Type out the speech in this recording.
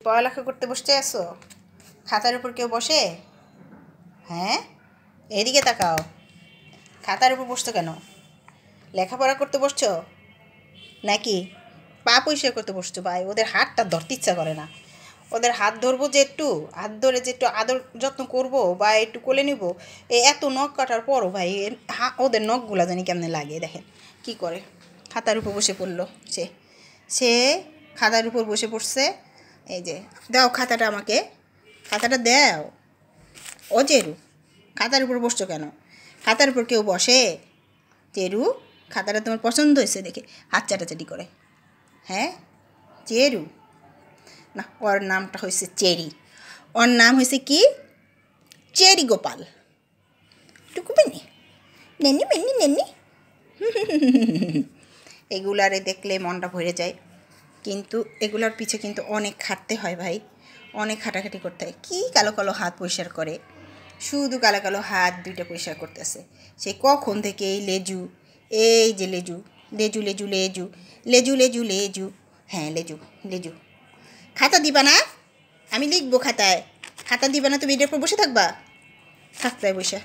পড়ালেখা করতে বসতে আসো? খাতার উপর কেউ বসে? হ্যাঁ, এদিকে তাকাও। খাতার উপর বসছো কেন? লেখাপড়া করতে বসছো নাকি পা পরিষ্কার করতে বসছো? ভাই, ওদের হাতটা ধরতে ইচ্ছা করে না। ওদের হাত ধরবো যে একটু, হাত ধরে যে একটু আদর যত্ন করবো বা একটু কোলে নিব, এত নখ কাটার পরও ভাই ওদের নখগুলা জানি কেমনে লাগে। দেখেন কি করে, খাতার উপর বসে পড়লো সে সে খাতার উপর বসে পড়ছে। এই যে, দাও খাতাটা আমাকে, খাতাটা দাও। ও চেরু, খাতার উপর বসছো কেন? খাতার উপর কেউ বসে? চেরু, খাতাটা তোমার পছন্দ হয়েছে দেখে হাত চাটাচাটি করে। হ্যাঁ চেরু, না, ওর নামটা হয়েছে চেরি। ওর নাম হয়েছে কি? চেরি গোপাল। টুকু মেনি, নেনি মেনি নেনি। এগুলারে দেখলে মনটা ভরে যায়, কিন্তু এগুলার পিছে কিন্তু অনেক খাটতে হয় ভাই, অনেক খাটাখাটি করতে হয়। কী কালো কালো হাত পরিষ্কার করে, শুধু কালো কালো হাত দুইটা পরিষ্কার করতেছে। সে কখন থেকে এই লেজু, এই যে লেজু, লেজু লেজু লেজু লেজু লেজু লেজু, হ্যাঁ লেজু লেজু। খাতা দিবা না? আমি লিখবো খাতায়। খাতা দিবা না? তুমি এটার উপর বসে থাকবা? থাকতে বসে